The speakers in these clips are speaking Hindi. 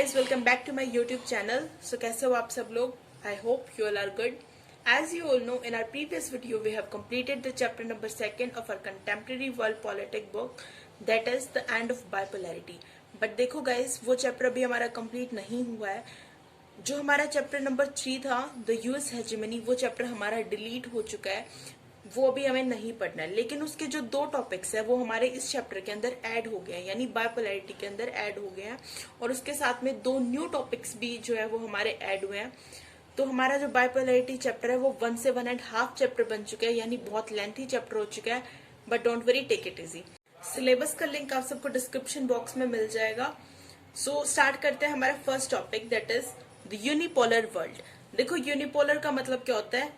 guys, welcome back to my YouTube channel. So कैसे हो आप सब लोग? I hope you all are good. As you all know, in our previous video we have completed the chapter number 2 of our contemporary world politics book, that is the end of bipolarity. But देखो guys, वो चैप्टर अभी हमारा कंप्लीट नहीं हुआ है. जो हमारा चैप्टर नंबर 3 था, द यूएस हेजेमनी, वो चैप्टर हमारा डिलीट हो चुका है. वो अभी हमें नहीं पढ़ना है, लेकिन उसके जो 2 टॉपिक्स है वो हमारे इस चैप्टर के अंदर ऐड हो गए हैं, यानी बाइपोलैरिटी के अंदर ऐड हो गए हैं. और उसके साथ में 2 न्यू टॉपिक्स भी जो है वो हमारे ऐड हुए हैं. तो हमारा जो बाइपोलैरिटी चैप्टर है वो 1 से 1.5 चैप्टर बन चुका है, यानी बहुत लेंथी चैप्टर हो चुका है. But don't worry, take it easy. Syllabus का लिंक आप सबको डिस्क्रिप्शन बॉक्स में मिल जाएगा. सो स्टार्ट करते हैं हमारा first topic, that is the unipolar world. देखो, यूनिपोलर का मतलब क्या होता है?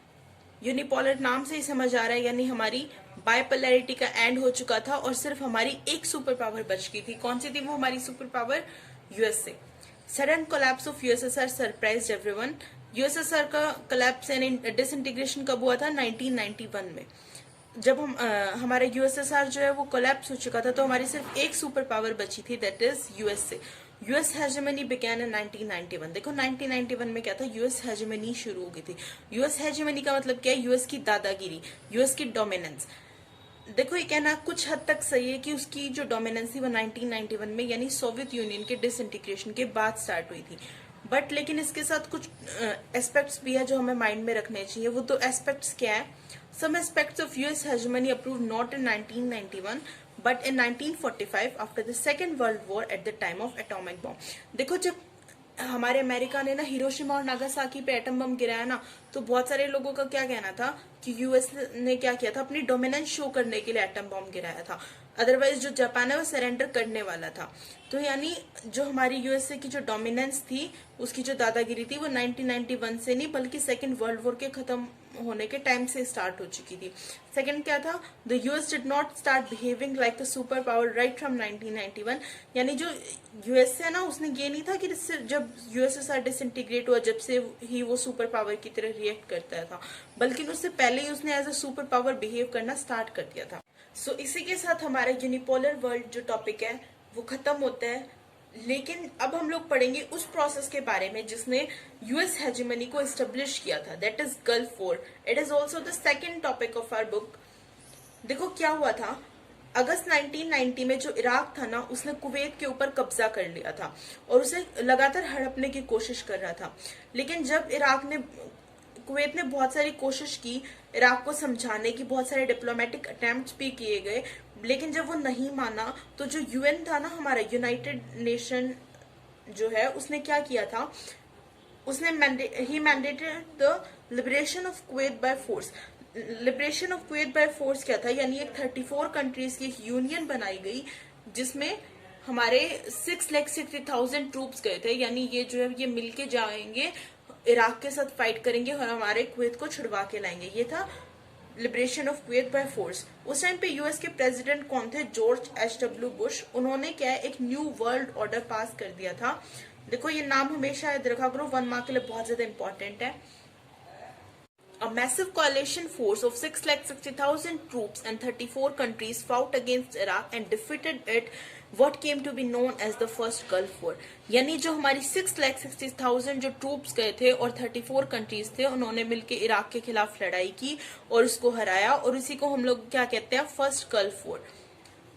यूनिपोलर नाम से ही समझ आ रहा है, यानी हमारी बाइपोलैरिटी का एंड हो चुका था और सिर्फ हमारी एक सुपर पावर बच गई थी. कौन सी थी वो हमारी super power? USA. Sudden collapse of USSR surprised everyone. USSR का कोलैप्स यानी डिसइंटीग्रेशन कब हुआ था? 1991 में. जब हमारा यूएसएसआर जो है वो कोलैप्स हो चुका था, तो हमारी सिर्फ एक सुपर पावर बची थी, that is USA. US hegemony began इन 1991. देखो 1991 में क्या था? यूएस हेजेमनी शुरू हो गई थी. यूएस हेजेमनी का मतलब क्या है? यूएस की दादागिरी, यूएस की डोमिनेंस. देखो, ये कहना कुछ हद तक सही है कि उसकी जो डोमिनेंस थी वो 1991 में यानी सोवियत यूनियन के डिसइंटीग्रेशन के बाद स्टार्ट हुई थी. बट लेकिन इसके साथ कुछ एस्पेक्ट्स भी है जो हमें माइंड में रखने चाहिए. वो 2 एस्पेक्ट्स क्या है? Some aspects of US hegemony approved not in 1991 but in 1945 after the second world war at the time of atomic bomb. देखो, जब हमारे अमेरिका ने ना हिरोशिमा और नागासाकी पे एटम बम गिराया ना, तो बहुत सारे लोगों का क्या कहना था कि यूएस ने क्या किया था? अपनी डोमिनेंस शो करने के लिए एटम बम गिराया था. अदरवाइज जो जापान है वो सरेंडर करने वाला था. तो यानी जो हमारी यूएसए की जो डोमिनेंस थी, उसकी जो दादागिरी थी, वो 1991 से नहीं बल्कि सेकेंड वर्ल्ड वॉर के खत्म होने के टाइम से स्टार्ट हो चुकी थी. सेकंड क्या था? The US did not start behaving like the super power right from 1991. यानी जो यूएस है ना, उसने ये नहीं था कि जब यूएसएसआर डिसइंटीग्रेट हुआ जब से ही वो सुपर पावर की तरह रिएक्ट करता था, बल्कि उससे पहले ही उसने as a super power behave करना स्टार्ट कर दिया था. सो इसी के साथ हमारा यूनिपोलर वर्ल्ड जो टॉपिक है वो खत्म होता है. लेकिन अब हम लोग पढ़ेंगे उस प्रोसेस के बारे में जिसने यूएस हेजेमनी को एस्टेब्लिश किया था, that is Gulf War. It is also the second topic of our book. देखो क्या हुआ था, अगस्त 1990 में जो इराक था ना, उसने कुवैत के ऊपर कब्जा कर लिया था और उसे लगातार हड़पने की कोशिश कर रहा था. लेकिन जब कुवैत ने बहुत सारी कोशिश की इराक को समझाने की, बहुत सारे डिप्लोमेटिक अटेम्प्ट्स भी किए गए, लेकिन जब वो नहीं माना तो जो यूएन था ना, हमारा यूनाइटेड नेशन जो है, उसने क्या किया था? उसने ही mandated the liberation of Kuwait by force. Liberation of Kuwait by force क्या था? यानी एक 34 कंट्रीज की यूनियन बनाई गई जिसमें हमारे 6,60,000 ट्रूप्स गए थे. यानी ये जो है ये मिलके जाएंगे, इराक के साथ फाइट करेंगे और हमारे कुवैत को छुड़वा के लाएंगे. ये था liberation of Kuwait by force. उस टाइम पे यूएस के प्रेसिडेंट कौन थे? George H.W. बुश. उन्होंने क्या है, एक न्यू वर्ल्ड ऑर्डर पास कर दिया था. देखो, ये नाम हमेशा याद रखा करो, 1 मार्क के लिए बहुत ज्यादा इंपॉर्टेंट है. A massive coalition force of 6,60,000 troops and 34 countries fought against Iraq and defeated it, what came to be known as the first Gulf War. यानी जो हमारी 6,60,000 जो ट्रूप्स गए थे और 34 कंट्रीज थे, उन्होंने मिलकर इराक के खिलाफ लड़ाई की और उसको हराया, और उसी को हम लोग क्या कहते हैं? First Gulf War.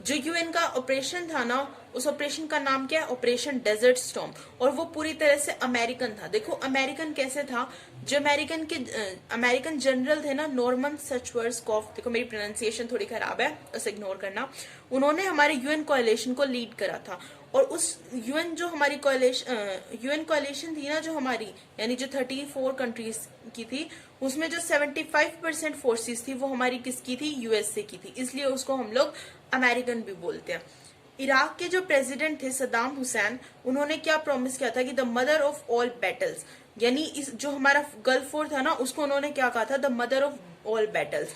जो यूएन का ऑपरेशन था ना, उस ऑपरेशन का नाम क्या है? Operation desert storm. और वो पूरी तरह से अमेरिकन था. देखो अमेरिकन कैसे था? जो अमेरिकन जनरल थे ना, नॉर्मन सचवर्सकॉफ, देखो मेरी प्रोनाउंसिएशन थोड़ी खराब है, उसे इग्नोर करना. उन्होंने हमारे यूएन कोएलिशन को लीड करा था. और उस यूएन कोएलिशन थी ना जो हमारी, यानी जो 34 कंट्रीज की थी, उसमें जो 75% फोर्सेस थी वो हमारी किसकी थी? यूएसए की थी. इसलिए उसको हम लोग अमेरिकन भी बोलते हैं. इराक के जो प्रेसिडेंट थे सद्दाम हुसैन, उन्होंने क्या प्रॉमिस किया था कि the mother of all battles, यानी इस जो हमारा गल्फ वॉर था ना, उसको उन्होंने क्या कहा था? The mother of all battles.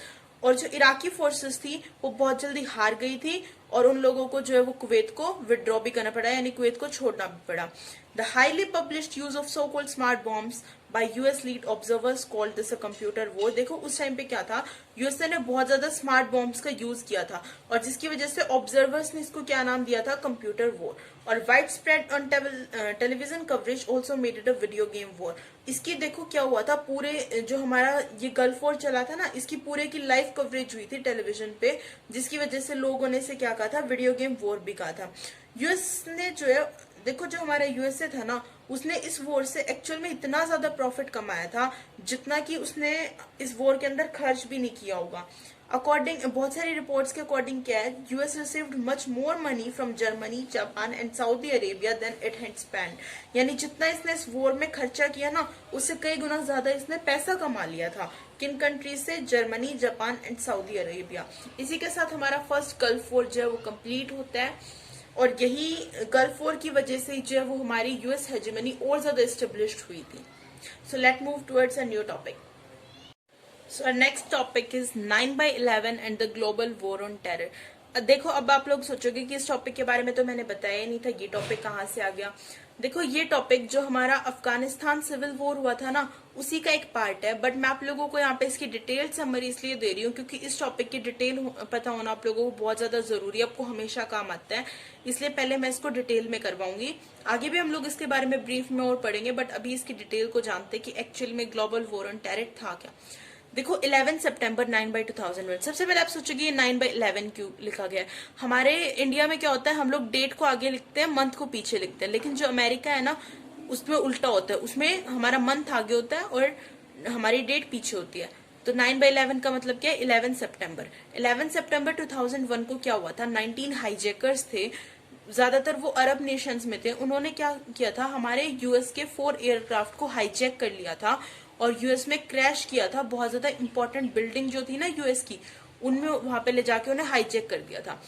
और जो इराकी फोर्सेस थी वो बहुत जल्दी हार गई थी और उन लोगों को जो है वो कुवैत को विड्रॉ भी करना पड़ा, यानी कुवैत को छोड़ना भी पड़ा. The highly published use of so-called smart bombs by US lead observers called this a computer war. देखो उस टाइम पे क्या था, यूएसए ने बहुत ज्यादा स्मार्ट बॉम्ब्स का यूज किया था और जिसकी वजह से ऑब्जर्वर्स ने इसको क्या नाम दिया था, कंप्यूटर वॉर. और wide spread on television coverage also made it a video game war. इसकी देखो क्या हुआ था, पूरे जो हमारा ये गल्फ वॉर चला था ना, इसकी पूरे की लाइव कवरेज हुई थी टेलीविजन पे, जिसकी वजह से लोगों ने इसे क्या कहा था, वीडियो गेम वॉर भी कहा था. यूएस ने जो है, देखो जो हमारा यूएसए था ना, उसने इस वॉर से एक्चुअल में इतना ज्यादा प्रॉफिट कमाया था जितना कि उसने इस वॉर के अंदर खर्च भी नहीं किया होगा. अकॉर्डिंग बहुत सारी रिपोर्ट्स के अकॉर्डिंग क्या है, US received much more money from Germany, Japan and Saudi Arabia then it had spend. यानी जितना इसने इस वॉर में खर्चा किया ना, उससे कई गुना ज्यादा इसने पैसा कमा लिया था. किन कंट्रीज से, Germany, Japan and Saudi Arabia. इसी के साथ हमारा फर्स्ट गल्फ वॉर जो है वो कंप्लीट होता है और यही गल्फ वॉर की वजह से जो है वो हमारी यूएस हेजेमनी और ज्यादा एस्टेब्लिश्ड हुई थी. So let move towards a new topic. So our next topic is 9/11 and the global war on terror. देखो अब आप लोग सोचोगे कि इस टॉपिक के बारे में तो मैंने बताया ही नहीं था, ये टॉपिक कहाँ से आ गया. देखो ये टॉपिक जो हमारा अफगानिस्तान सिविल वॉर हुआ था ना, उसी का एक पार्ट है. बट मैं आप लोगों को यहाँ पे इसकी डिटेल समरी इसलिए दे रही हूँ क्योंकि इस टॉपिक की डिटेल पता होना आप लोगों को बहुत ज्यादा जरूरी है, आपको हमेशा काम आता है. इसलिए पहले मैं इसको डिटेल में करवाऊंगी. आगे भी हम लोग इसके बारे में ब्रीफ में और पढ़ेंगे, बट अभी इसकी डिटेल को जानते हैं कि एक्चुअल में ग्लोबल वॉर ऑन टेरर था क्या. देखो 11 सितंबर 9/2001. सबसे पहले आप सोचोगे 9/11 क्यों लिखा गया है. हमारे इंडिया में क्या होता है, हम लोग डेट को आगे लिखते हैं, मंथ को पीछे लिखते हैं. लेकिन जो अमेरिका है ना, उसमें उल्टा होता है, उसमें हमारा मंथ आगे होता है और हमारी डेट पीछे होती है. तो 9/11 का मतलब क्या है, 11 सितंबर. 11 सितंबर 2001 को क्या हुआ था, 19 हाईजैकर्स थे, ज्यादातर वो अरब नेशंस में थे. उन्होंने क्या किया था, हमारे यूएस के 4 एयरक्राफ्ट को हाईजैक कर लिया था और यूएस में क्रैश किया था. बहुत ज्यादा इंपॉर्टेंट बिल्डिंग जो थी ना यूएस की, उनमें वहां पे ले जाके उन्हें हाईजैक कर दिया था.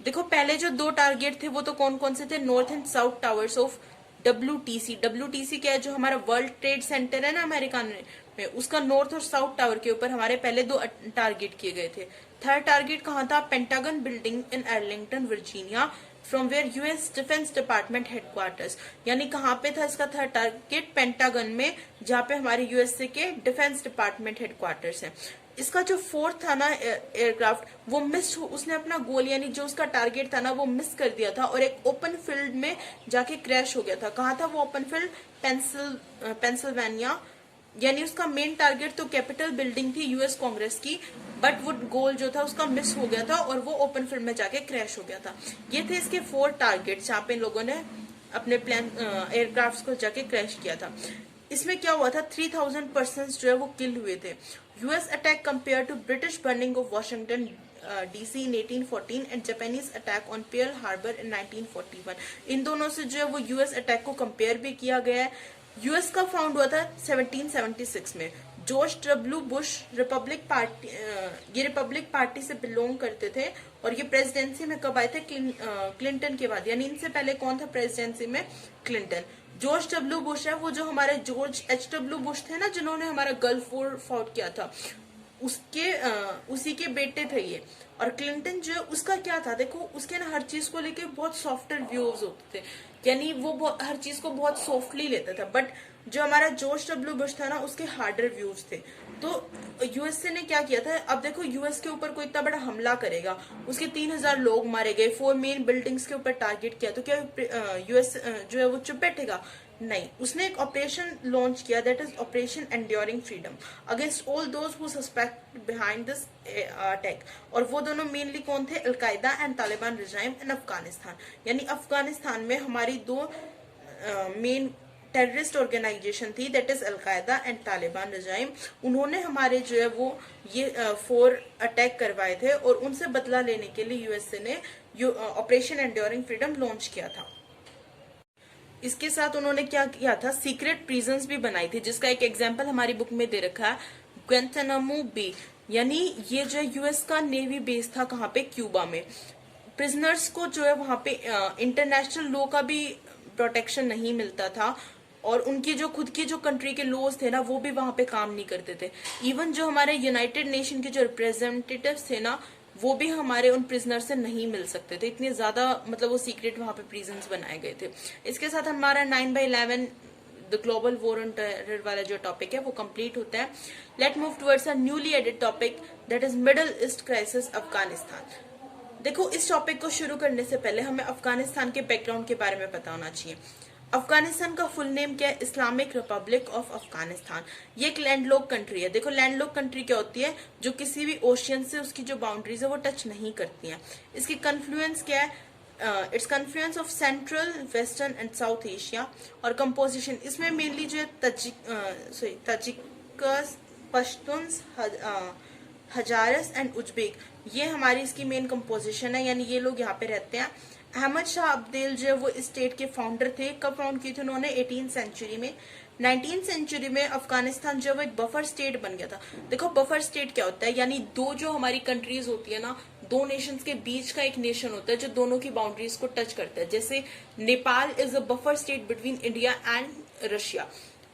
देखो पहले जो 2 टारगेट थे वो तो कौन कौन से थे, north and south towers of WTC. WTC क्या है, जो हमारा वर्ल्ड ट्रेड सेंटर है ना अमेरिका में, उसका नॉर्थ और साउथ टावर के ऊपर हमारे पहले 2 टारगेट किए गए थे. थर्ड टारगेट कहाँ था, Pentagon building in Arlington Virginia from where US defence department headquarters. यानी कहाँ पे था इसका थर्ड टारगेट, पेंटागन में, जहाँ पे हमारे यूएसए के डिफेंस डिपार्टमेंट हेडक्वार्टर्स है. इसका जो फोर्थ था ना एयरक्राफ्ट, वो मिस, उसने अपना गोल यानी जो उसका टारगेट था ना वो मिस कर दिया था और एक ओपन फील्ड में जाके क्रैश हो गया था. कहाँ था वो ओपन फील्ड, पेंसिल्वेनिया. यानी उसका मेन टारगेट तो कैपिटल बिल्डिंग थी यूएस कांग्रेस की, बट वो गोल जो था उसका मिस हो गया था और वो ओपन फील्ड में जाके क्रैश हो गया था. ये थे इसके 4 टारगेट जहाँ पे लोगों ने अपने प्लेन एयरक्राफ्ट को जाके क्रैश किया था. इसमें क्या हुआ था, 3000 पर्सन जो है वो किल हुए थे. US attack compare to British burning of Washington DC in 1814 and Japanese attack on Pearl Harbor in 1941. इन दोनों से जो है वो यूएस अटैक को कंपेयर भी किया गया है. यूएस का फाउंड हुआ था 1776 में. George W Bush Republic party, ये रिपब्लिक पार्टी से बिलोंग करते थे और ये प्रेसिडेंसी में कब आए थे, क्लिंटन के बाद. यानी इनसे पहले कौन था प्रेसिडेंसी में, क्लिंटन. जॉर्ज डब्ल्यू बुश है वो जो हमारे जॉर्ज HW बुश थे ना, जिन्होंने हमारा गल्फ वॉर फाउट किया था, उसी के बेटे थे ये. और क्लिंटन जो है उसका क्या था, देखो उसके ना हर चीज को लेके बहुत सॉफ्टर व्यूज होते थे, यानी वो हर चीज को बहुत सॉफ्टली लेता था. बट जो हमारा जॉर्ज डब्ल्यू बुश था ना, उसके हार्डर व्यूज थे. तो यूएसए ने क्या किया था, अब देखो यूएस के ऊपर कोई इतना बड़ा हमला करेगा, उसके 3000 लोग मारे गए, 4 मेन बिल्डिंग्स के ऊपर टारगेट किया, तो क्या यूएस जो है वो चुप बैठेगा, नहीं. उसने एक ऑपरेशन लॉन्च किया, that is operation enduring freedom, against all those who suspect behind this attack. और वो दोनों मेनली कौन थे, अलकायदा एंड तालिबान रिजाइम इन अफगानिस्तान. यानी अफगानिस्तान में हमारी 2 मेन टेररिस्ट ऑर्गेनाइजेशन थी, that is al Qaeda and Taliban regime. उन्होंने हमारे जो है वो ये 4 अटैक करवाए थे और उनसे बदला लेने के लिए यूएसए ने ऑपरेशन एंड्योरिंग फ्रीडम लॉन्च किया था. इसके साथ उन्होंने क्या किया था, सीक्रेट प्रिजन्स भी बनाई थी, जिसका एक एग्जाम्पल हमारी बुक में दे रखा है, ग्वेंटानामो बे. यानी ये जो यूएस का नेवी बेस था, कहाँ पे, क्यूबा में. प्रिजनर्स को जो है वहां पे इंटरनेशनल लॉ का भी प्रोटेक्शन नहीं मिलता था और उनकी जो खुद की जो कंट्री के लॉज थे ना, वो भी वहां पे काम नहीं करते थे. इवन जो हमारे यूनाइटेड नेशन के जो रिप्रेजेंटेटिव्स थे ना, वो भी हमारे उन प्रिजनर से नहीं मिल सकते थे, इतने ज्यादा मतलब वो सीक्रेट वहां पे प्रिजन्स बनाए गए थे। इसके साथ हमारा 9/11 the global war on terror वाला जो टॉपिक है वो कंप्लीट होता है। Let move towards a newly added topic that is Middle East crisis Afghanistan. देखो, इस टॉपिक को शुरू करने से पहले हमें अफगानिस्तान के बैकग्राउंड के बारे में पता होना चाहिए। अफगानिस्तान का फुल नेम क्या है? Islamic Republic of Afghanistan. ये एक लैंडलॉक कंट्री है। देखो, लैंडलॉक कंट्री क्या होती है? जो किसी भी ओशियन से उसकी जो बाउंड्रीज है वो टच नहीं करती हैं। इसकी कन्फ्लुएंस क्या है? It's confluence of central, western and south Asia. और कंपोजिशन इसमें मेनली जो है तजिक, पश्तुन्स, हजारस एंड उज्बेक, ये हमारी इसकी मेन कंपोजिशन है, यानी ये लोग यहाँ पे रहते हैं। अहमद शाह अब्देल जो है वो इस स्टेट के फाउंडर थे। कब फाउंड किए थे उन्होंने? 18वीं सेंचुरी में। 19वीं सेंचुरी में अफगानिस्तान जो है वो एक बफर स्टेट बन गया था। देखो, बफर स्टेट क्या होता है? यानी दो जो हमारी कंट्रीज होती है ना, दो नेशंस के बीच का एक नेशन होता है जो दोनों की बाउंड्रीज को टच करता है। जैसे Nepal is a buffer state between India and Russia.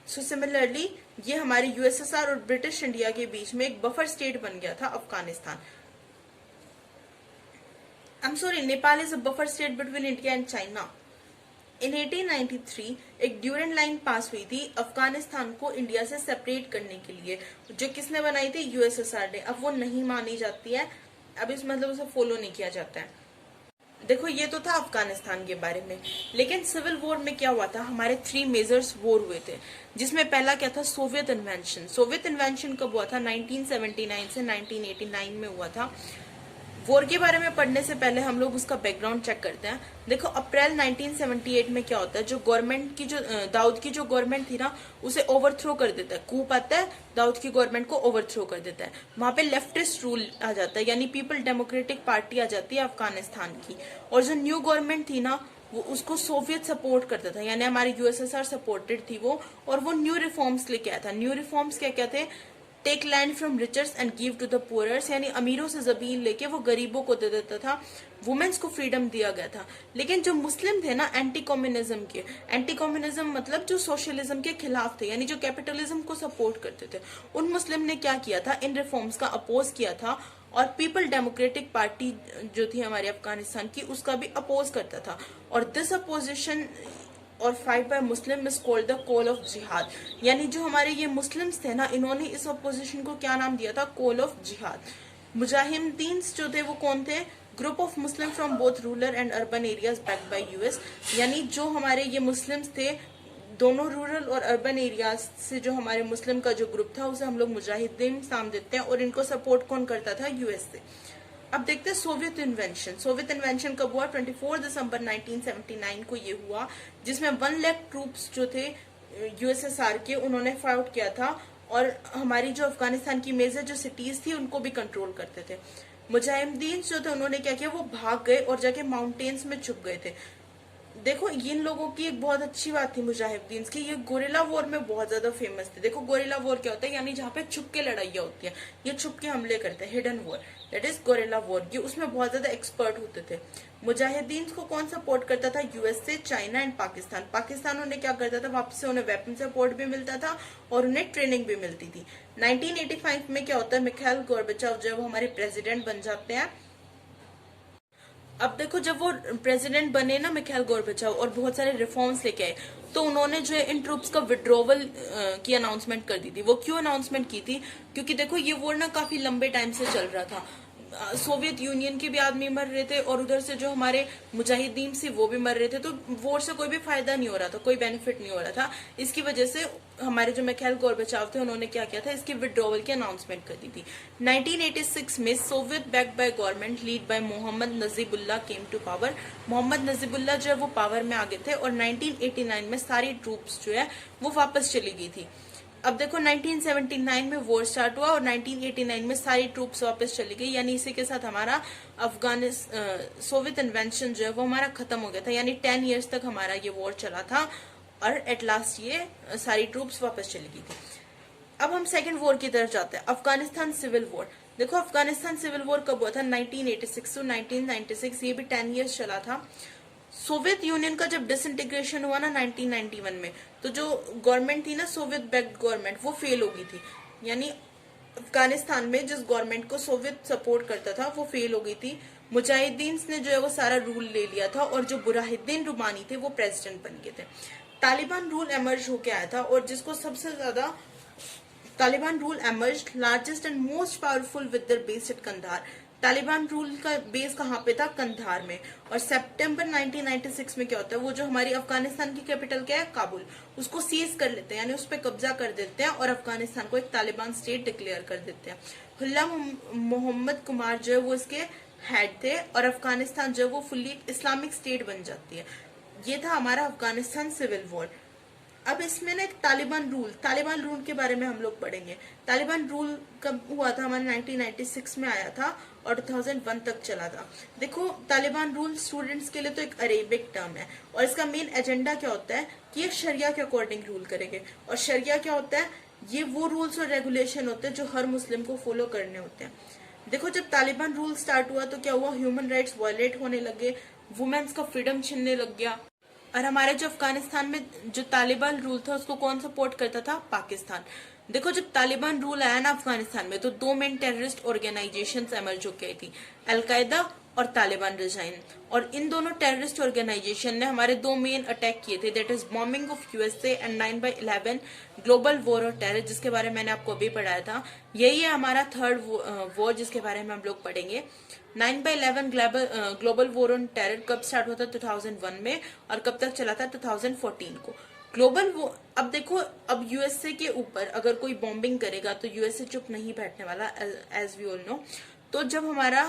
So similarly ये हमारे यूएसएसआर और ब्रिटिश इंडिया के बीच में एक बफर स्टेट बन गया था Afghanistan. Nepal is a buffer state between India and China. In 1893 एक ड्यूरेंट लाइन पास हुई थी अफगानिस्तान को इंडिया से सेपरेट करने के लिए, जो किसने बनाई थी? यूएसएसआर ने। अब वो नहीं मानी जाती है, अब इस मतलब उसे फॉलो नहीं किया जाता है। देखो, ये तो था अफगानिस्तान के बारे में। लेकिन सिविल वॉर में क्या हुआ था? हमारे 3 मेजर्स वॉर हुए थे, जिसमें पहला क्या था? Soviet invention. सोवियत इन्वेंशन कब हुआ था? 1979 से 1989 में हुआ था। वॉर के बारे में पढ़ने से पहले हम लोग उसका बैकग्राउंड चेक करते हैं। देखो, अप्रैल 1978 में क्या होता है? जो गवर्नमेंट की जो दाऊद की जो गवर्नमेंट थी ना, उसे ओवरथ्रो कर देता है। कूप आता है, दाऊद की गवर्नमेंट को ओवरथ्रो कर देता है। वहां पे लेफ्टिस्ट रूल आ जाता है, यानी पीपल डेमोक्रेटिक पार्टी आ जाती है अफगानिस्तान की। और जो न्यू गवर्नमेंट थी ना, वो उसको सोवियत सपोर्ट करता था, यानी हमारी यूएसएसआर सपोर्टेड थी वो। और वो न्यू रिफॉर्म्स लेके आया था। न्यू रिफॉर्म्स क्या क्या थे? Take land from richers and give to the poorers, यानी अमीरों से जमीन लेके वो गरीबों को दे देता था। वुमेन्स को फ्रीडम दिया गया था। लेकिन जो मुस्लिम थे ना, एंटी कम्युनिज्म के, एंटी कम्युनिज्म मतलब जो सोशलिज्म के खिलाफ थे, यानी जो कैपिटलिज्म को सपोर्ट करते थे, उन मुस्लिम ने क्या किया था? इन रिफॉर्म्स का अपोज किया था। और पीपल डेमोक्रेटिक पार्टी जो थी हमारे अफगानिस्तान की, उसका भी अपोज करता था। और दिस अपोजिशन और fight bye Muslim is called the call of जिहाद। यानी जो हमारे ये मुस्लिम्स थे ना, इन्होंने इस अपोजिशन को क्या नाम दिया था? कॉल ऑफ जिहाद। मुजाहिदीन जो थे वो कौन थे? Group of Muslim from both rural and urban areas backed by US. यानी जो हमारे ये मुस्लिम्स थे, दोनों रूरल और अर्बन एरियाज से जो हमारे मुस्लिम का जो ग्रुप था, उसे हम लोग मुजाहिदीन नाम देते हैं। और इनको सपोर्ट कौन करता था? यूएस से। अब देखते हैं सोवियत इन्वेंशन। सोवियत इन्वेंशन कब हुआ? 24 दिसंबर 1979 को ये हुआ, जिसमें 1 लाख ट्रूप्स जो थे यूएसएसआर के, उन्होंने फाइट किया था। और हमारी जो अफगानिस्तान की मेजर जो सिटीज थी उनको भी कंट्रोल करते थे। मुजाहिदीन जो थे उन्होंने क्या किया? वो भाग गए और जाके माउंटेन्स में छुप गए थे। देखो, इन लोगों की एक बहुत अच्छी बात थी मुजाहिदीन की, ये गोरिल्ला वॉर में बहुत ज्यादा फेमस थे। देखो, गोरिल्ला वॉर क्या होता है? यानी जहाँ पे छुप के लड़ाइयाँ होती है, ये छुप के हमले करते हैं, hidden war, that is gorilla war. ये उसमें बहुत ज्यादा एक्सपर्ट होते थे। मुजाहिदीन को कौन सपोर्ट करता था? USA, China and Pakistan. Pakistan उन्हें क्या करता था? वापस से उन्हें वेपन सपोर्ट भी मिलता था और उन्हें ट्रेनिंग भी मिलती थी। 1985 में क्या होता है? मिखाइल गोर्बाचोव जो है वो हमारे प्रेसिडेंट बन जाते हैं। अब देखो, जब वो प्रेसिडेंट बने ना मिखाइल गोर्बाचोव, और बहुत सारे रिफॉर्म्स लेके आए, तो उन्होंने जो है इन ट्रूप्स का विड्रॉवल की अनाउंसमेंट कर दी थी। वो क्यों अनाउंसमेंट की थी? क्योंकि देखो, ये वॉर ना काफी लंबे टाइम से चल रहा था। सोवियत यूनियन के भी आदमी मर रहे थे और उधर से जो हमारे मुजाहिदीन से वो भी मर रहे थे, तो वॉर से कोई भी फायदा नहीं हो रहा था, कोई बेनिफिट नहीं हो रहा था। इसकी वजह से हमारे जो मिखाइल गोर्बाचोव थे, उन्होंने क्या किया था? इसकी विड्रॉवल की अनाउंसमेंट कर दी थी। 1986 में Soviet backed by government led by Mohammad Najibullah came to power. Mohammad Najibullah जो है वो पावर में आ गए थे और 1989 में सारी ट्रूप्स जो है वो वापस चली गई थी। अब देखो, 1979 में वॉर स्टार्ट हुआ और 1989 में सारी ट्रूप्स वापस चली गई, यानी इसी के साथ हमारा सोवियत इन्वेंशन जो है वो हमारा खत्म हो गया था। यानी 10 इयर्स तक हमारा ये वॉर चला था और एट लास्ट ये सारी ट्रूप्स वापस चली गई थी। अब हम सेकंड वॉर की तरफ जाते हैं, अफगानिस्तान सिविल वॉर। देखो, अफगानिस्तान सिविल वॉर कब हुआ था? 1986 टू 1996, ये भी 10 इयर्स चला था। सोवियत यूनियन का जब डिसइंटीग्रेशन हुआ ना 1991 में, तो जो गवर्नमेंट थी ना सोवियत बैक्ड गवर्नमेंट, वो फेल हो गई थी। यानी अफगानिस्तान में जिस गवर्नमेंट को सोवियत सपोर्ट करता था वो फेल हो गई थी। मुजाहिदीन ने जो है वो सारा रूल ले लिया था और जो बुरहानुद्दीन रुमानी थे वो प्रेसिडेंट बन गए थे। तालिबान रूल एमर्ज होके आया था और जिसको सबसे ज्यादा Taliban rule emerge largest and most powerful with their base at Kandahar. Taliban rule का बेस कहाँ पे था? कंधार में। और सितंबर 1996 में क्या होता है, वो जो हमारी अफगानिस्तान की कैपिटल क्या है, काबुल, उसको सीज कर लेते हैं, यानी उस पर कब्जा कर देते हैं और अफगानिस्तान को एक तालिबान स्टेट डिक्लेयर कर देते हैं। हुल्ला मोहम्मद कुमार जो है वो इसके हेड थे और अफगानिस्तान जो है वो फुल्ली इस्लामिक स्टेट बन जाती है। ये था हमारा अफगानिस्तान सिविल वॉर। अब इसमें ना एक तालिबान रूल के बारे में हम लोग पढ़ेंगे। तालिबान रूल कब हुआ था? हमारे 1996 में आया था और 2001 तक चला था। देखो, तालिबान रूल स्टूडेंट्स के लिए तो एक अरेबिक टर्म है और इसका मेन एजेंडा क्या होता है कि ये शरिया के अकॉर्डिंग रूल करेंगे। और शरिया क्या होता है? ये वो रूल्स और रेगुलेशन होते हैं जो हर मुस्लिम को फॉलो करने होते हैं। देखो, जब तालिबान रूल स्टार्ट हुआ तो क्या हुआ? ह्यूमन राइट्स वायलेट होने लगे, वुमेन्स का फ्रीडम छीनने लग गया। और हमारे जो अफगानिस्तान में जो तालिबान रूल था उसको कौन सपोर्ट करता था? पाकिस्तान। देखो, जब तालिबान रूल आया ना अफगानिस्तान में तो दो मेन टेररिस्ट ऑर्गेनाइजेशंस एमर्ज होकर आई थी, अलकायदा और तालिबान रजाइन। और इन दोनों टेररिस्ट ऑर्गेनाइजेशन ने हमारे दो मेन अटैक किए थे, that is bombing of USA and 9/11 global war और टेरर, जिसके बारे में मैंने आपको अभी पढ़ाया था। यही है हमारा थर्ड वॉर जिसके बारे में हम लोग पढ़ेंगे। 9/11 ग्लोबल वॉर ऑन टेरर कब स्टार्ट हुआ था? 2001 में। और कब तक चला था? 2014 को। ग्लोबल वो, अब देखो, अब यूएसए के ऊपर अगर कोई बॉम्बिंग करेगा तो यूएसए चुप नहीं बैठने वाला, एज वी ऑल नो। तो जब हमारा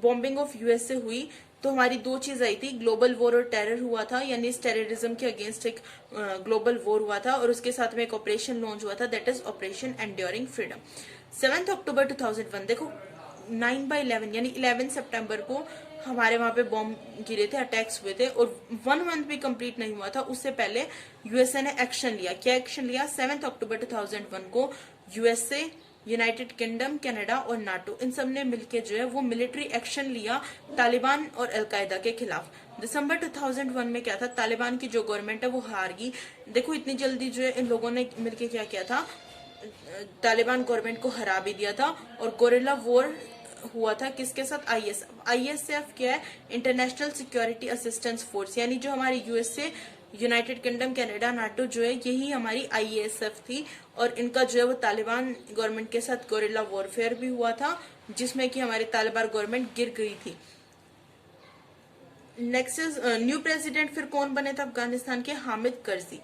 बॉम्बिंग ऑफ यूएसए हुई तो हमारी दो चीज आई थी, ग्लोबल वॉर और टेरर हुआ था, यानी इस टेररिज्म के अगेंस्ट एक ग्लोबल वॉर हुआ था और उसके साथ में एक ऑपरेशन लॉन्च हुआ था, that is operation enduring freedom. 7 अक्टूबर 2001, देखो 9/11 यानी 11 सितंबर को हमारे वहां पे बॉम्ब गिरे थे, अटैक्स हुए थे और 1 मंथ भी कंप्लीट नहीं हुआ था उससे पहले यूएसए ने एक्शन लिया। क्या एक्शन लिया? 7 अक्टूबर 2001 को यूएसए, यूनाइटेड किंगडम, कनाडा और नाटो, इन सब ने मिलकर जो है वो मिलिट्री एक्शन लिया तालिबान और अलकायदा के खिलाफ। दिसंबर 2001 में क्या था? तालिबान की जो गवर्नमेंट है वो हार गई। देखो, इतनी जल्दी जो है इन लोगों ने मिलकर क्या किया था, तालिबान गवर्नमेंट को हरा भी दिया था और गोरिल्ला वॉर हुआ था किसके साथ? आईएसएफ क्या है? इंटरनेशनल सिक्योरिटी असिस्टेंस फोर्स, यानी जो हमारी USA, United kingdom, Canada, NATO जो है यही हमारी आईएसएफ थी और इनका जो है वो तालिबान गवर्नमेंट के साथ गोरिल्ला वॉरफेयर भी हुआ था जिसमें कि हमारी तालिबान गवर्नमेंट गिर गई थी। नेक्स्ट इज न्यू प्रेसिडेंट फिर कौन बने थे अफगानिस्तान के? हामिद करजी।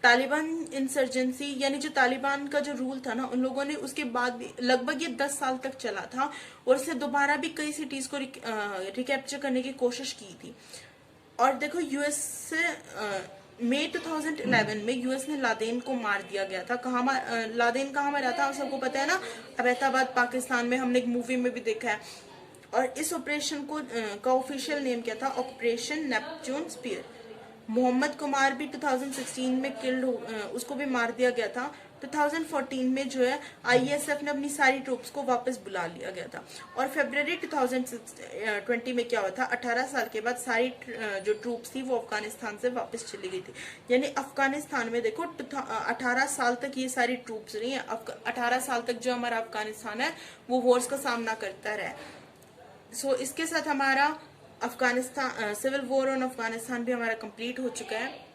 तालिबान इंसर्जेंसी यानी जो तालिबान का जो रूल था ना, उन लोगों ने उसके बाद भी लगभग ये 10 साल तक चला था और इसे दोबारा भी कई सिटीज को रिकैप्चर करने की कोशिश की थी। और देखो, यूएस से मई 2011 में यूएस ने लादेन को मार दिया गया था। लादेन कहाँ मरा था? सबको पता है ना, अबैताबाद, पाकिस्तान में। हमने एक मूवी में भी देखा है। और इस ऑपरेशन को का ऑफिशियल नेम क्या था? Operation Neptune spear. Mohammad Kumar भी 2016 में किल्ड, उसको भी मार दिया गया था। 2014 में जो है आईएसएफ ने अपनी सारी ट्रूप्स को वापस बुला लिया गया था। और फरवरी 2020 में क्या हुआ था? 18 साल के बाद सारी जो ट्रूप्स थी वो अफगानिस्तान से वापस चली गई थी। यानी अफगानिस्तान में देखो 18 साल तक ये सारी ट्रूप्स रही है। 18 साल तक जो हमारा अफगानिस्तान है वो वॉर्स का सामना करता रहा। सो इसके साथ हमारा Afghanistan civil war on Afghanistan भी हमारा कंप्लीट हो चुका है।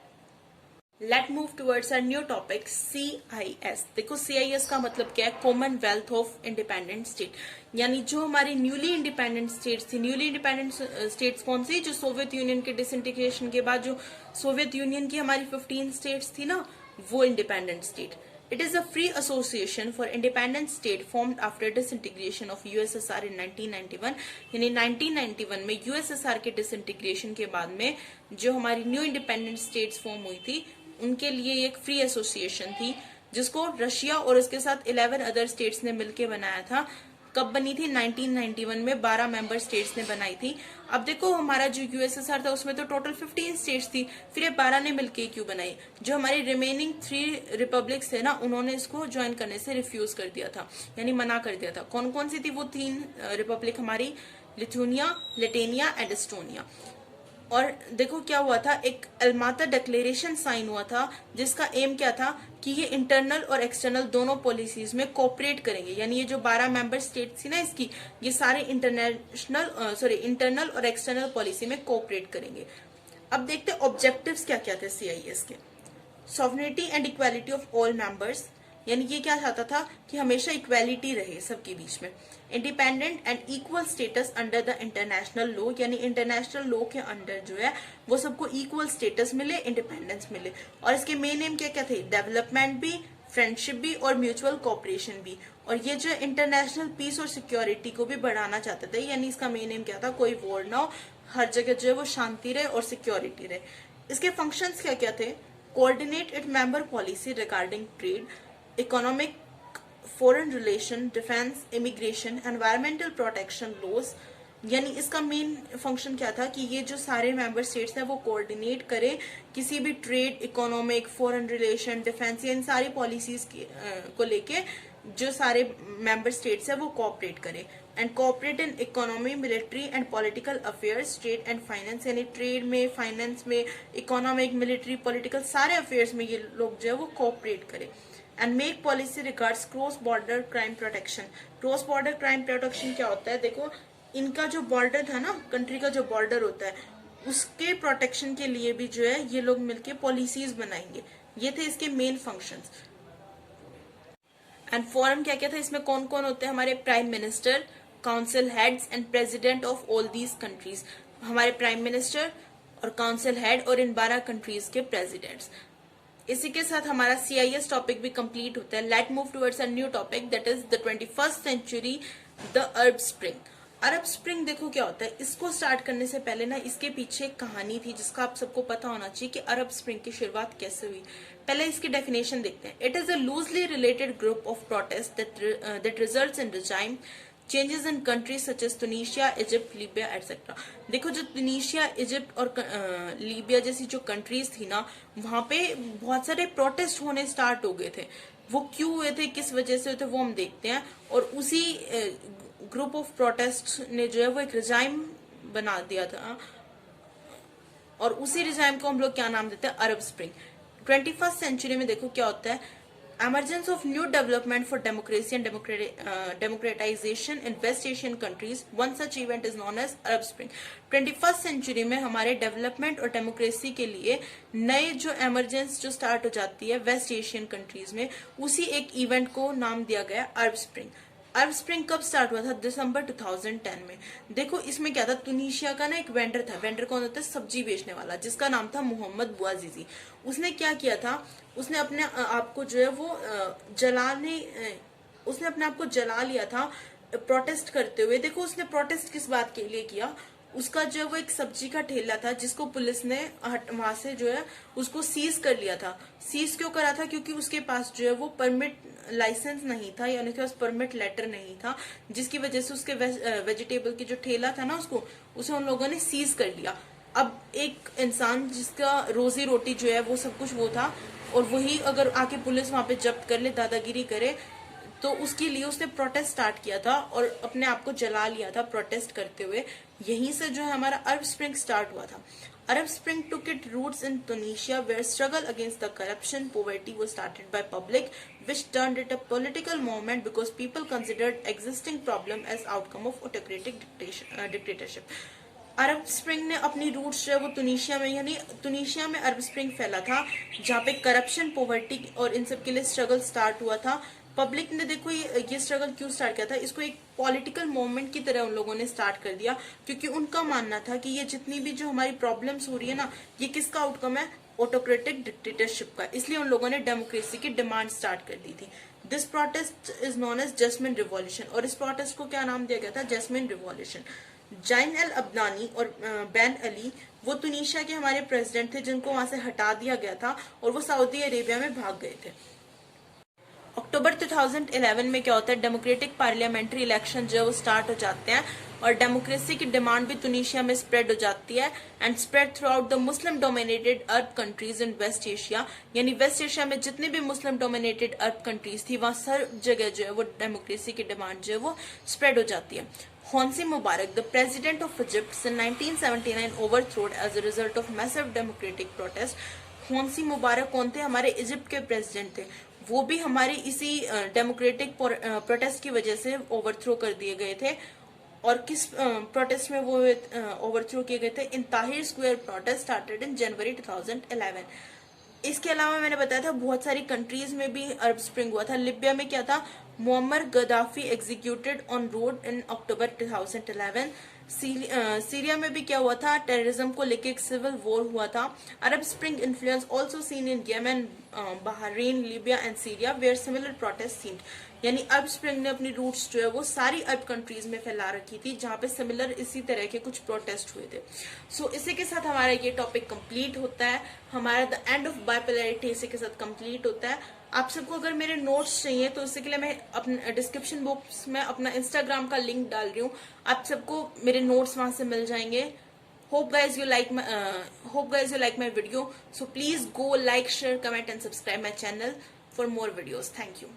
Let move towards our new topic CIS। देखो, CIS का मतलब क्या है? कॉमनवेल्थ ऑफ इंडिपेंडेंट स्टेट, यानी जो हमारी न्यूली इंडिपेंडेंट स्टेट्स थी। न्यूली इंडिपेंडेंट स्टेट्स कौन सी? जो सोवियत यूनियन के डिसइंटीग्रेशन के बाद जो सोवियत यूनियन की हमारी 15 स्टेट्स थी ना, वो independent state. It is a free association for independent state formed after disintegration of USSR in 1991। यानी 1991 में USSR के डिसइंटीग्रेशन के बाद में जो हमारी न्यू इंडिपेंडेंट स्टेट्स फॉर्म हुई थी उनके लिए एक फ्री एसोसिएशन थी जिसको रशिया और उसके साथ 11 अदर स्टेट्स ने मिलकर बनाया था। कब बनी थी? 1991 में 12 मेंबर स्टेट्स ने बनाई थी। अब देखो, हमारा जो यूएसएसआर था उसमें तो टोटल 15 स्टेट्स थी, फिर ये 12 ने मिलके क्यों बनाई? जो हमारी रिमेनिंग 3 रिपब्लिक्स है ना, उन्होंने इसको ज्वाइन करने से रिफ्यूज कर दिया था, यानी मना कर दिया था। कौन कौन सी थी वो 3 रिपब्लिक हमारी? लिथुनिया, लिटेनिया एंड एस्टोनिया। और देखो क्या हुआ था, एक अलमाता डिक्लेरेशन साइन हुआ था जिसका एम क्या था कि ये इंटरनल और एक्सटर्नल दोनों पॉलिसीज में कोऑपरेट करेंगे। यानी ये जो 12 मेंबर स्टेट्स थी ना इसकी, ये सारे इंटरनल और एक्सटर्नल पॉलिसी में कोऑपरेट करेंगे। अब देखते हैं ऑब्जेक्टिव्स क्या क्या थे सीआईएस के। Sovereignty and equality of all members, यानी ये क्या चाहता था कि हमेशा इक्वालिटी रहे सबके बीच में। Independent and equal status under the international law, यानी इंटरनेशनल लॉ के अंडर जो है वो सबको इक्वल स्टेटस मिले, इंडिपेंडेंस मिले। और इसके मेन एम क्या क्या थे, डेवलपमेंट भी, फ्रेंडशिप भी और म्यूचुअल कोऑपरेशन भी। और ये जो इंटरनेशनल पीस और सिक्योरिटी को भी बढ़ाना चाहते थे, यानी इसका मेन एम क्या था, कोई वॉर ना हो, हर जगह जो है वो शांति रहे और सिक्योरिटी रहे। इसके फंक्शंस क्या क्या थे, coordinate it member policy regarding trade, economic, foreign relation, defence, immigration, environmental protection laws. यानी इसका मेन फंक्शन क्या था कि ये जो सारे मेंबर स्टेट्स हैं वो कोऑर्डिनेट करें किसी भी trade, economic, foreign relation, defence, इन सारी पॉलिसीज को लेके जो सारे मेंबर स्टेट्स हैं वो कोऑपरेट करें। And cooperate in economy, military and political affairs, trade and finance, यानी ट्रेड में, फाइनेंस में, इकोनॉमिक, मिलिट्री, पॉलिटिकल सारे अफेयर्स में ये लोग जो है वो कोऑपरेट करें। And make policy regards cross border crime protection. Cross border crime protection क्या होता है, देखो इनका जो बॉर्डर था ना, कंट्री का जो बॉर्डर होता है उसके प्रोटेक्शन के लिए भी जो है ये लोग मिलके पॉलिसीज बनाएंगे। ये थे इसके मेन फंक्शंस। एंड फोरम क्या क्या था, इसमें कौन कौन होते हैं, हमारे prime minister, council heads and president of all these countries. हमारे प्राइम मिनिस्टर और काउंसिल हेड और इन 12 कंट्रीज के प्रेसिडेंट्स। इसी के साथ हमारा सीआईएस टॉपिक भी कंप्लीट होता है। Let move towards a new topic that is the 21st century, the Arab Spring. Arab Spring देखो क्या होता है, इसको स्टार्ट करने से पहले ना इसके पीछे एक कहानी थी जिसका आप सबको पता होना चाहिए कि अरब स्प्रिंग की शुरुआत कैसे हुई। पहले इसकी डेफिनेशन देखते हैं। It is a loosely related group of protest that results in regime changes in countries such as Tunisia, Egypt, Libya etcetera. देखो जो तुनीशिया, इजिप्ट और लीबिया जैसी जो कंट्रीज थी ना, वहां पे बहुत सारे प्रोटेस्ट होने स्टार्ट हो गए थे। वो क्यों हुए थे, किस वजह से हुए थे, वो हम देखते हैं। और उसी ग्रुप ऑफ प्रोटेस्ट ने जो है वो एक रिजाइम बना दिया था, और उसी रिजाइम को हम लोग क्या नाम देते हैं, अरब स्प्रिंग। 21st सेंचुरी में देखो क्या होता है, emergence of new development for democracy and democratization in West Asian countries. One such event is known as Arab Spring. 21st century में हमारे डेवलपमेंट और डेमोक्रेसी के लिए नए जो एमरजेंस जो स्टार्ट हो जाती है वेस्ट एशियन कंट्रीज में, उसी एक इवेंट को नाम दिया गया अरब स्प्रिंग। अरब स्प्रिंग कब स्टार्ट हुआ था, दिसंबर 2010 में। देखो इसमें क्या था, तुनीशिया का ना एक वेंडर था, वेंडर कौन होता है, सब्जी बेचने वाला, जिसका नाम था मोहम्मद बुआजीजी। उसने क्या किया था, उसने अपने आप को जो है वो उसने अपने आप को जला लिया था प्रोटेस्ट करते हुए। देखो उसने प्रोटेस्ट किस बात के लिए किया, उसका जो वो एक सब्जी का ठेला था जिसको पुलिस ने वहां से जो है उसको सीज कर लिया था। सीज क्यों करा था, क्योंकि उसके पास जो है वो परमिट लाइसेंस नहीं था, यानी उसके पास परमिट लेटर नहीं था, जिसकी वजह से उसके वेजिटेबल की जो ठेला था ना उसे उन लोगों ने सीज कर लिया। अब एक इंसान जिसका रोजी रोटी जो है वो सब कुछ वो था, और वही अगर आके पुलिस वहां पे जब्त कर ले, दादागिरी करे, तो उसके लिए उसने प्रोटेस्ट स्टार्ट किया था और अपने आप को जला लिया था प्रोटेस्ट करते हुए। यहीं से जो है हमारा अरब स्प्रिंग स्टार्ट हुआ था। Arab spring took its roots in Tunisia, where struggle against the corruption, poverty was started by public, which turned it a political movement because people considered existing problem as outcome of autocratic dictatorship. Arab spring ने अपनी रूट्स जो है वो तुनीशिया में, यानी तुनीशिया में अरब स्प्रिंग फैला था, जहाँ पे करप्शन, पॉवर्टी और इन सब के लिए स्ट्रगल स्टार्ट हुआ था। पब्लिक ने देखो ये स्ट्रगल क्यों स्टार्ट किया था, इसको एक पॉलिटिकल मूवमेंट की तरह उन लोगों ने स्टार्ट कर दिया, क्योंकि उनका मानना था कि ये जितनी भी जो हमारी प्रॉब्लम्स हो रही है ना, ये किसका आउटकम है, ऑटोक्रेटिक डिक्टेटरशिप का। इसलिए उन लोगों ने डेमोक्रेसी की डिमांड स्टार्ट कर दी थी। This protest is known as jasmine revolution, और इस प्रोटेस्ट को क्या नाम दिया गया था, जैस्मिन रिवॉल्यूशन। जाइन अल अब्दानी और बैन अली वो तुनीशिया के हमारे प्रेसिडेंट थे, जिनको वहां से हटा दिया गया था और वो सऊदी अरेबिया में भाग गए थे। अक्टूबर 2011 में क्या होता है, डेमोक्रेटिक पार्लियामेंट्री इलेक्शन जो है वो स्टार्ट हो जाते हैं, और डेमोक्रेसी की डिमांड भी तुनिशिया में स्प्रेड हो जाती है and spread throughout the Muslim dominated Arab countries in West Asia. यानी वेस्ट एशिया में जितने भी मुस्लिम डोमिनेटेड अरब कंट्रीज थी वहां हर जगह जो है वो डेमोक्रेसी की डिमांड जो है वो स्प्रेड हो जाती है। Hosni Mubarak, the president of Egypt in 1979, overthrown as a result of massive democratic protest. होन्सी मुबारक कौन थे? हमारे इजिप्ट के प्रेसिडेंट थे। वो भी हमारे इसी डेमोक्रेटिक प्रोटेस्ट की वजह से ओवरथ्रो कर दिए गए थे। और किस प्रोटेस्ट में वो ओवरथ्रो किए गए थे? In Tahrir Square protest started in January 2011। इसके अलावा मैंने बताया था बहुत सारी कंट्रीज में भी अरब स्प्रिंग हुआ था। लिबिया में क्या था? Muammar Gaddafi executed on road in October 2011। Syria में भी क्या हुआ था? टेररिज्म को लेकर एक सिविल वॉर हुआ था। Arab spring influence also seen in Yemen, Bahrain, Libya and Syria where similar protest seened. यानी अरब स्प्रिंग ने अपनी रूट्स जो है वो सारी अरब कंट्रीज में फैला रखी थी जहां पे सिमिलर इसी तरह के कुछ प्रोटेस्ट हुए थे। सो इसी के साथ हमारा ये टॉपिक कंप्लीट होता है। हमारा द एंड ऑफ बाइपोलैरिटी इसी के साथ कंप्लीट होता है। आप सबको अगर मेरे नोट्स चाहिए तो इसके लिए मैं अपने डिस्क्रिप्शन बॉक्स में अपना इंस्टाग्राम का लिंक डाल रही हूँ। आप सबको मेरे नोट्स वहां से मिल जाएंगे। Hope guys you like my video. So please go like, share, comment and subscribe my channel for more videos. Thank you.